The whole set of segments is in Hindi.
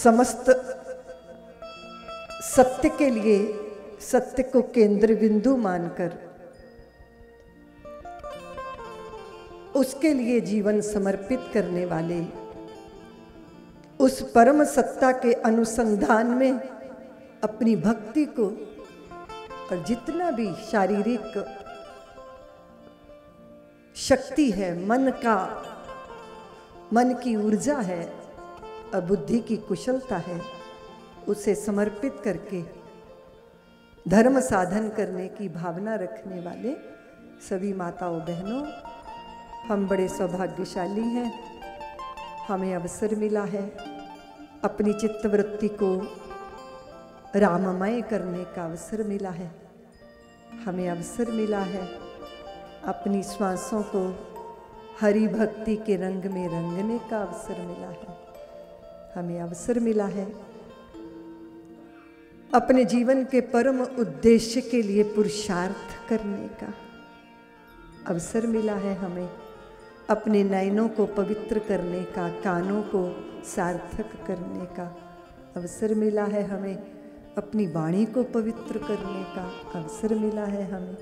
समस्त सत्य के लिए सत्य को केंद्र बिंदु मानकर उसके लिए जीवन समर्पित करने वाले, उस परम सत्ता के अनुसंधान में अपनी भक्ति को और जितना भी शारीरिक शक्ति है, मन की ऊर्जा है और बुद्धि की कुशलता है, उसे समर्पित करके धर्म साधन करने की भावना रखने वाले सभी माताओं बहनों, हम बड़े सौभाग्यशाली हैं। हमें अवसर मिला है अपनी चित्तवृत्ति को राममय करने का अवसर मिला है। हमें अवसर मिला है अपनी श्वासों को हरि भक्ति के रंग में रंगने का अवसर मिला है। हमें अवसर मिला है अपने जीवन के परम उद्देश्य के लिए पुरुषार्थ करने का अवसर मिला है। हमें अपने नयनों को पवित्र करने का, कानों को सार्थक करने का अवसर मिला है। हमें अपनी वाणी को पवित्र करने का अवसर मिला है। हमें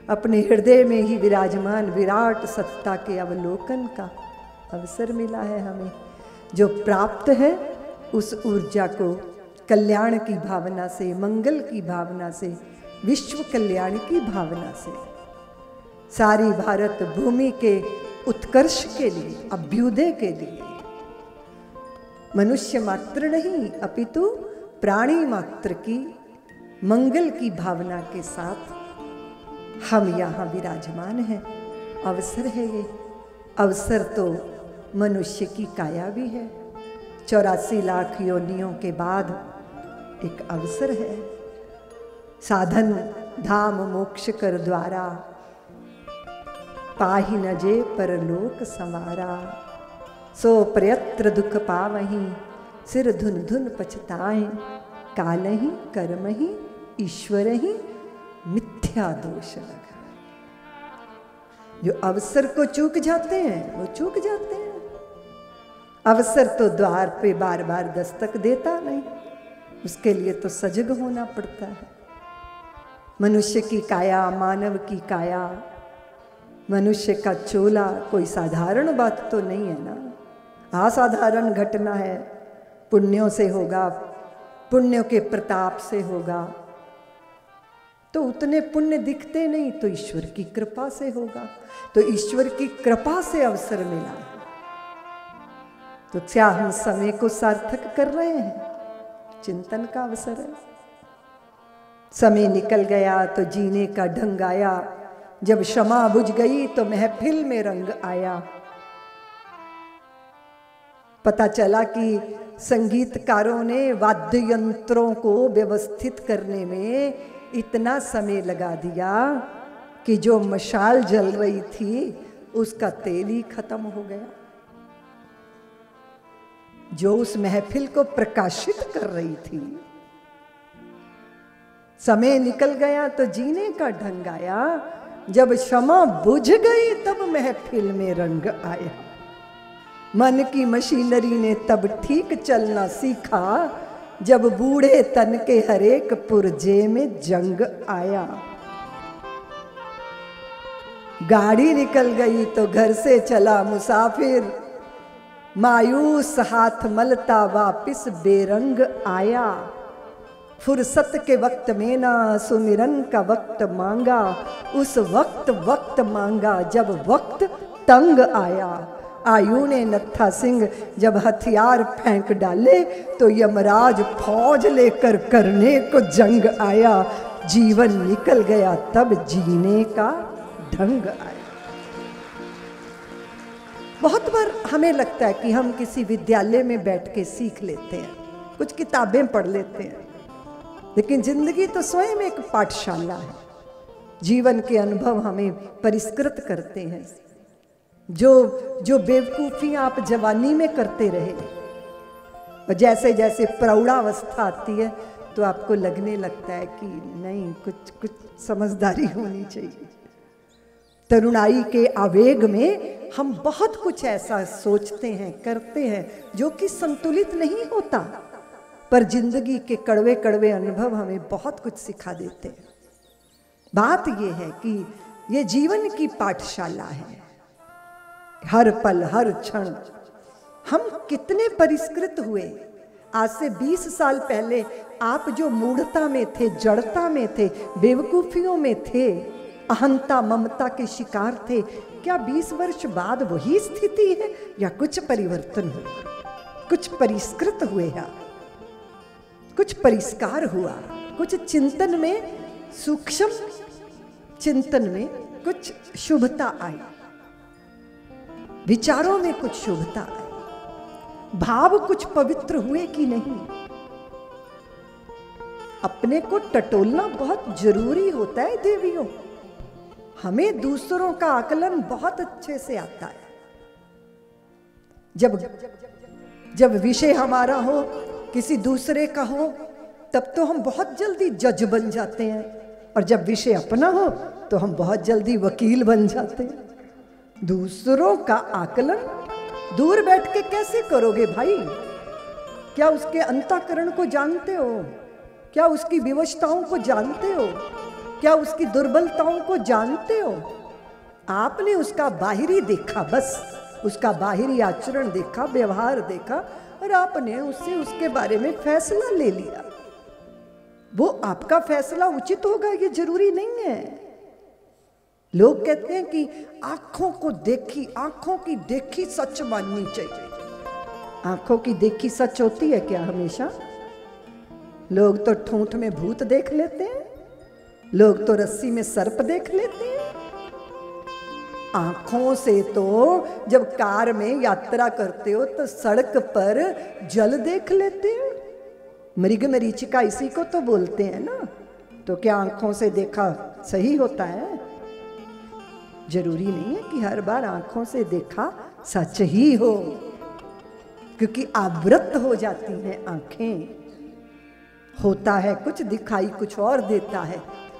अपने हृदय में ही विराजमान विराट सत्ता के अवलोकन का अवसर मिला है। हमें जो प्राप्त है उस ऊर्जा को कल्याण की भावना से, मंगल की भावना से, विश्व कल्याण की भावना से, सारी भारत भूमि के उत्कर्ष के लिए, अभ्युदय के लिए, मनुष्य मात्र नहीं अपितु प्राणी मात्र की मंगल की भावना के साथ हम यहाँ विराजमान हैं। अवसर है ये, अवसर तो मनुष्य की काया भी है। 84 लाख योनियों के बाद एक अवसर है। साधन धाम मोक्ष कर द्वारा, पाहि न जे परलोक संवारा। सो प्रयत्र दुख पावहीं, सिर धुन धुन पछताएं। काल ही कर्म ही ईश्वर ही मिथ्या दोष लगा। जो अवसर को चूक जाते हैं वो चूक जाते हैं। अवसर तो द्वार पे बार बार दस्तक देता नहीं, उसके लिए तो सजग होना पड़ता है। मनुष्य की काया, मानव की काया, मनुष्य का चोला कोई साधारण बात तो नहीं है ना, असाधारण घटना है। पुण्यों से होगा, पुण्यों के प्रताप से होगा, तो उतने पुण्य दिखते नहीं, तो ईश्वर की कृपा से होगा। तो ईश्वर की कृपा से अवसर मिला है, तो क्या हम समय को सार्थक कर रहे हैं? चिंतन का अवसर है। समय निकल गया तो जीने का ढंग आया, जब क्षमा बुझ गई तो महफिल में रंग आया। पता चला कि संगीतकारों ने वाद्य यंत्रों को व्यवस्थित करने में इतना समय लगा दिया कि जो मशाल जल रही थी उसका तेल ही खत्म हो गया। जो उस महफिल को प्रकाशित कर रही थी, समय निकल गया तो जीने का ढंग आया। जब क्षमा बुझ गई तब महफिल में रंग आया। मन की मशीनरी ने तब ठीक चलना सीखा, जब बूढ़े तन के हरेक पुर्जे में जंग आया। गाड़ी निकल गई तो घर से चला मुसाफिर, मायूस हाथ मलता वापिस बेरंग आया। फुर्सत के वक्त में ना सुमिरन का वक्त मांगा, उस वक्त मांगा जब वक्त तंग आया। आयु ने नत्था सिंह जब हथियार फेंक डाले तो यमराज फौज लेकर करने को जंग आया। जीवन निकल गया तब जीने का ढंग आया। बहुत बार हमें लगता है कि हम किसी विद्यालय में बैठ के सीख लेते हैं, कुछ किताबें पढ़ लेते हैं, लेकिन जिंदगी तो स्वयं एक पाठशाला है। जीवन के अनुभव हमें परिष्कृत करते हैं। जो बेवकूफ़ियाँ आप जवानी में करते रहे और जैसे जैसे प्रौढ़ावस्था आती है तो आपको लगने लगता है कि नहीं, कुछ समझदारी होनी चाहिए। तरुणाई के आवेग में हम बहुत कुछ ऐसा सोचते हैं, करते हैं जो कि संतुलित नहीं होता। पर जिंदगी के कड़वे कड़वे अनुभव हमें बहुत कुछ सिखा देते हैं। बात यह है कि ये जीवन की पाठशाला है। हर पल हर क्षण हम कितने परिष्कृत हुए। आज से 20 साल पहले आप जो मूढ़ता में थे, जड़ता में थे, बेवकूफियों में थे, अहंता ममता के शिकार थे, क्या 20 वर्ष बाद वही स्थिति है या कुछ परिवर्तन हुआ, कुछ परिष्कृत हुए हैं, कुछ परिष्कार हुआ, कुछ चिंतन में, सूक्ष्म चिंतन में कुछ शुभता आई, विचारों में कुछ शुभता आई, भाव कुछ पवित्र हुए कि नहीं। अपने को टटोलना बहुत जरूरी होता है देवियों। हमें दूसरों का आकलन बहुत अच्छे से आता है। जब विषय हमारा हो, किसी दूसरे का हो, तब तो हम बहुत जल्दी जज बन जाते हैं, और जब विषय अपना हो तो हम बहुत जल्दी वकील बन जाते हैं। दूसरों का आकलन दूर बैठ के कैसे करोगे भाई? क्या उसके अंतःकरण को जानते हो? क्या उसकी विवशताओं को जानते हो? क्या उसकी दुर्बलताओं को जानते हो? आपने उसका बाहरी देखा, बस उसका बाहरी आचरण देखा, व्यवहार देखा, और आपने उससे उसके बारे में फैसला ले लिया। वो आपका फैसला उचित होगा ये जरूरी नहीं है। लोग कहते हैं कि आंखों की देखी सच माननी चाहिए। आंखों की देखी सच होती है क्या हमेशा? लोग तो ठूंठ में भूत देख लेते हैं, लोग तो रस्सी में सर्प देख लेते हैं। आंखों से तो जब कार में यात्रा करते हो तो सड़क पर जल देख लेते हो। मृग मरीचिका इसी को तो बोलते हैं ना। तो क्या आंखों से देखा सही होता है? जरूरी नहीं है कि हर बार आंखों से देखा सच ही हो, क्योंकि आवृत हो जाती हैं आंखें। होता है कुछ, दिखाई कुछ और देता है।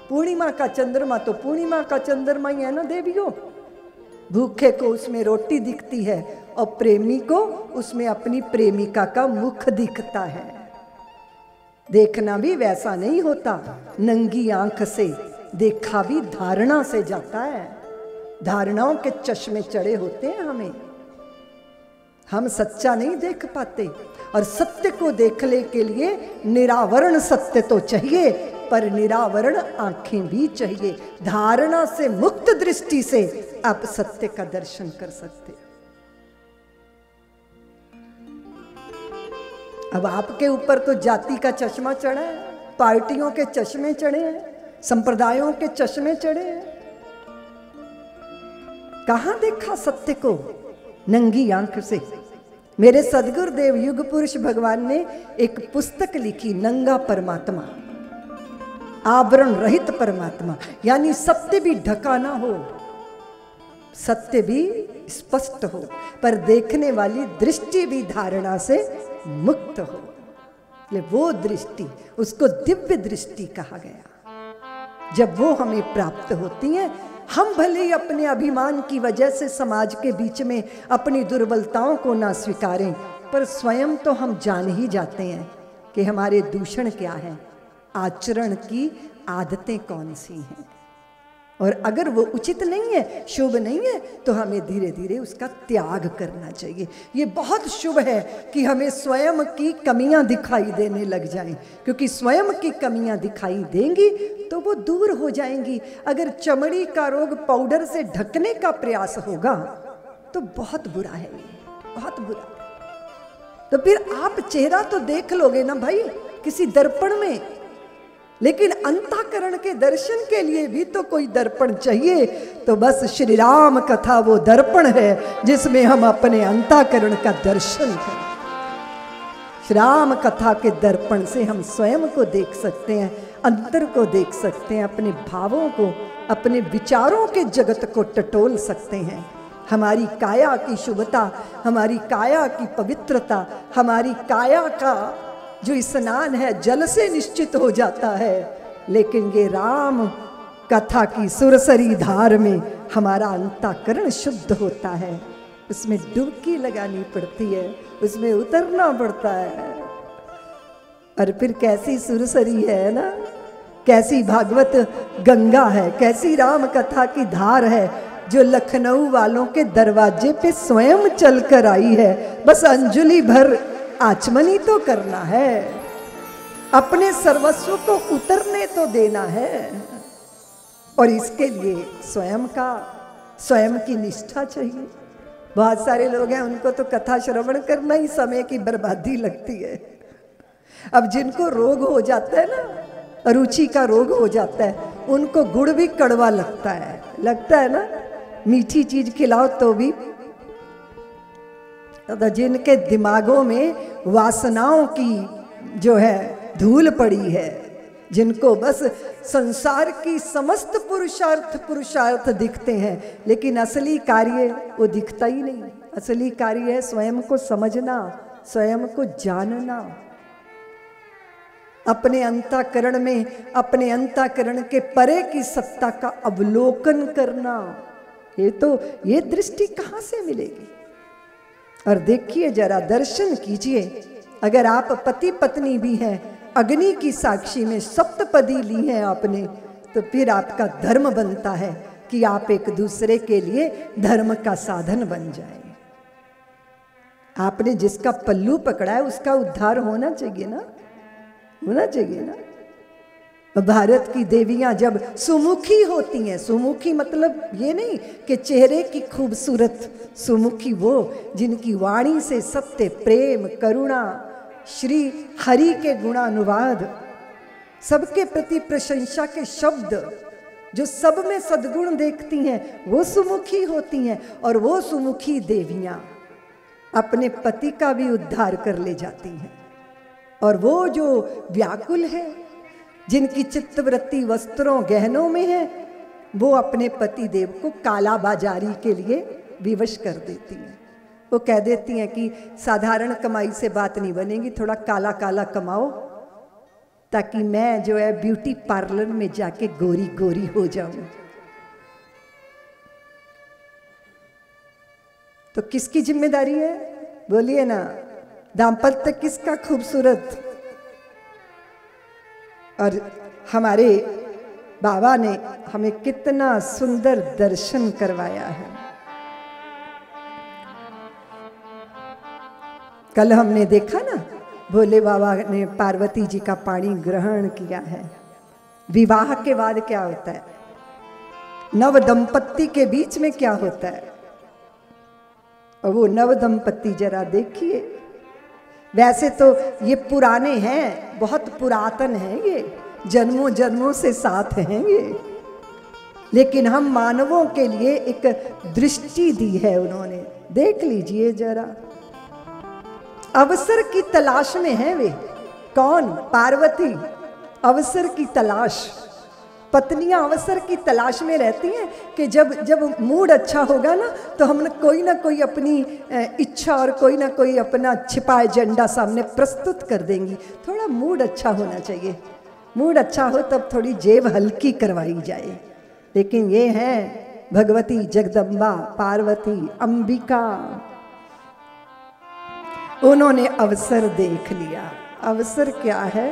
पूर्णिमा का चंद्रमा तो पूर्णिमा का चंद्रमा ही है ना देवियों। भूखे को उसमें रोटी दिखती है, और प्रेमी को उसमें अपनी प्रेमिका का मुख दिखता है। देखना भी वैसा नहीं होता। नंगी आंख से देखा भी धारणा से जाता है। धारणाओं के चश्मे चढ़े होते हैं हमें। हम सच्चा नहीं देख पाते, और सत्य को देखने के लिए निरावरण सत्य तो चाहिए, पर निरावरण आंखें भी चाहिए। धारणा से मुक्त दृष्टि से आप सत्य का दर्शन कर सकते हैं। अब आपके ऊपर तो जाति का चश्मा चढ़ा है, पार्टियों के चश्मे चढ़े हैं, संप्रदायों के चश्मे चढ़े हैं। कहां देखा सत्य को? नंगी आंख से। मेरे सदगुरुदेव युग पुरुष भगवान ने एक पुस्तक लिखी, नंगा परमात्मा, आवरण रहित परमात्मा। यानी सत्य भी ढका ना हो, सत्य भी स्पष्ट हो, पर देखने वाली दृष्टि भी धारणा से मुक्त हो। वो दृष्टि, उसको दिव्य दृष्टि कहा गया। जब वो हमें प्राप्त होती है, हम भले ही अपने अभिमान की वजह से समाज के बीच में अपनी दुर्बलताओं को ना स्वीकारें, पर स्वयं तो हम जान ही जाते हैं कि हमारे दूषण क्या है, आचरण की आदतें कौन सी हैं। और अगर वो उचित नहीं है, शुभ नहीं है, तो हमें धीरे धीरे उसका त्याग करना चाहिए। ये बहुत शुभ है कि हमें स्वयं की कमियां दिखाई देने लग जाएं, क्योंकि स्वयं की कमियां दिखाई देंगी तो वो दूर हो जाएंगी। अगर चमड़ी का रोग पाउडर से ढकने का प्रयास होगा तो बहुत बुरा है, बहुत बुरा। तो फिर आप चेहरा तो देख लोगे ना भाई किसी दर्पण में, लेकिन अंतःकरण के दर्शन के लिए भी तो कोई दर्पण चाहिए। तो बस श्री राम कथा वो दर्पण है जिसमें हम अपने अंतःकरण का दर्शन करें। श्री राम कथा के दर्पण से हम स्वयं को देख सकते हैं, अंतर को देख सकते हैं, अपने भावों को, अपने विचारों के जगत को टटोल सकते हैं। हमारी काया की शुभता, हमारी काया की पवित्रता, हमारी काया का जो स्नान है जल से निश्चित हो जाता है, लेकिन ये राम कथा की सुरसरी धार में हमारा अंतःकरण शुद्ध होता है। उसमें डुबकी लगानी पड़ती है, उसमें उतरना पड़ता है। और फिर कैसी सुरसरी है ना, कैसी भागवत गंगा है, कैसी राम कथा की धार है, जो लखनऊ वालों के दरवाजे पे स्वयं चलकर आई है। बस अंजलि भर आचमनी तो करना है, अपने सर्वस्व को उतरने तो देना है। और इसके लिए स्वयं की निष्ठा चाहिए। बहुत सारे लोग हैं, उनको तो कथा श्रवण करना ही समय की बर्बादी लगती है। अब जिनको रोग हो जाता है ना, रुचि का रोग हो जाता है, उनको गुड़ भी कड़वा लगता है ना, मीठी चीज खिलाओ तो भी। तो जिनके दिमागों में वासनाओं की जो है धूल पड़ी है, जिनको बस संसार की समस्त पुरुषार्थ दिखते हैं, लेकिन असली कार्य वो दिखता ही नहीं। असली कार्य है स्वयं को समझना, स्वयं को जानना, अपने अंतःकरण में, अपने अंतःकरण के परे की सत्ता का अवलोकन करना। ये दृष्टि कहाँ से मिलेगी? और देखिए जरा, दर्शन कीजिए, अगर आप पति पत्नी भी हैं, अग्नि की साक्षी में सप्तपदी ली है आपने, तो फिर आपका धर्म बनता है कि आप एक दूसरे के लिए धर्म का साधन बन जाए। आपने जिसका पल्लू पकड़ा है उसका उद्धार होना चाहिए ना, होना चाहिए ना। भारत की देवियां जब सुमुखी होती हैं, सुमुखी मतलब ये नहीं कि चेहरे की खूबसूरत, सुमुखी वो जिनकी वाणी से सत्य, प्रेम, करुणा, श्री हरि के गुणानुवाद, सबके प्रति प्रशंसा के शब्द, जो सब में सद्गुण देखती हैं, वो सुमुखी होती हैं। और वो सुमुखी देवियां अपने पति का भी उद्धार कर ले जाती हैं। और वो जो व्याकुल है, जिनकी चित्तवृत्ति वस्त्रों गहनों में है, वो अपने पति देव को काला बाजारी के लिए विवश कर देती हैं। वो कह देती हैं कि साधारण कमाई से बात नहीं बनेगी, थोड़ा काला काला कमाओ, ताकि मैं जो है ब्यूटी पार्लर में जाके गोरी गोरी हो जाऊं। तो किसकी जिम्मेदारी है? बोलिए ना, दाम्पत्य किसका खूबसूरत? और हमारे बाबा ने हमें कितना सुंदर दर्शन करवाया है। कल हमने देखा ना, भोले बाबा ने पार्वती जी का पानी ग्रहण किया है। विवाह के बाद क्या होता है, नव दंपत्ति के बीच में क्या होता है, और वो नव दंपत्ति जरा देखिए। वैसे तो ये पुराने हैं, बहुत पुरातन हैं, ये जन्मों जन्मों से साथ हैं ये, लेकिन हम मानवों के लिए एक दृष्टि दी है उन्होंने। देख लीजिए जरा, अवसर की तलाश में है वे। कौन? पार्वती अवसर की तलाश। पत्नियां अवसर की तलाश में रहती हैं कि जब मूड अच्छा होगा ना, तो हम कोई ना कोई अपनी इच्छा और कोई ना कोई अपना छिपा एजेंडा सामने प्रस्तुत कर देंगी। थोड़ा मूड अच्छा होना चाहिए, मूड अच्छा हो तब थोड़ी जेब हल्की करवाई जाए। लेकिन ये हैं भगवती जगदम्बा, पार्वती, अंबिका, उन्होंने अवसर देख लिया। अवसर क्या है?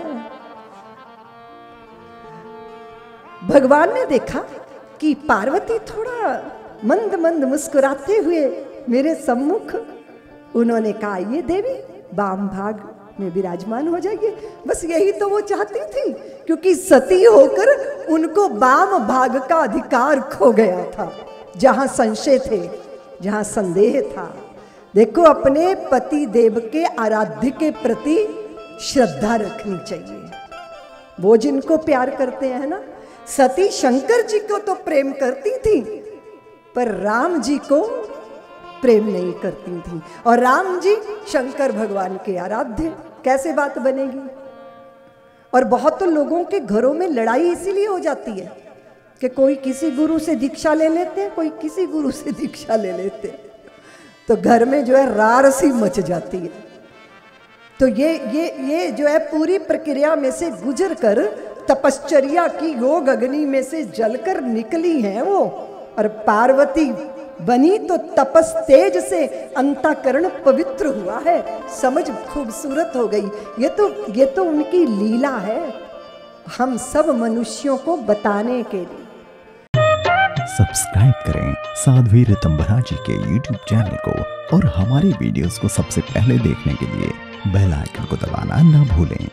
भगवान ने देखा कि पार्वती थोड़ा मंद मंद मुस्कुराते हुए मेरे सम्मुख, उन्होंने कहा ये देवी वाम भाग में विराजमान हो जाइए। बस यही तो वो चाहती थी, क्योंकि सती होकर उनको वाम भाग का अधिकार खो गया था। जहां संशय थे, जहां संदेह था। देखो, अपने पति देव के आराध्य के प्रति श्रद्धा रखनी चाहिए। वो जिनको प्यार करते हैं ना, सती शंकर जी को तो प्रेम करती थी, पर राम जी को प्रेम नहीं करती थी। और राम जी शंकर भगवान के आराध्य, कैसे बात बनेगी? और बहुत लोगों के घरों में लड़ाई इसीलिए हो जाती है कि कोई किसी गुरु से दीक्षा ले लेते हैं, कोई किसी गुरु से दीक्षा ले लेते हैं, तो घर में जो है रार सी मच जाती है। तो ये जो है पूरी प्रक्रिया में से गुजर कर तपश्चर्या की योग अग्नि में से जलकर निकली हैं वो। और पार्वती बनी तो तपस तेज से, अंतःकरण पवित्र हुआ है। समझ खूबसूरत हो गई। ये तो उनकी लीला है, हम सब मनुष्यों को बताने के लिए। सब्सक्राइब करें साध्वी ऋतंभरा जी के YouTube चैनल को और हमारे वीडियोस को सबसे पहले देखने के लिए बेल आइकन को दबाना ना भूलें।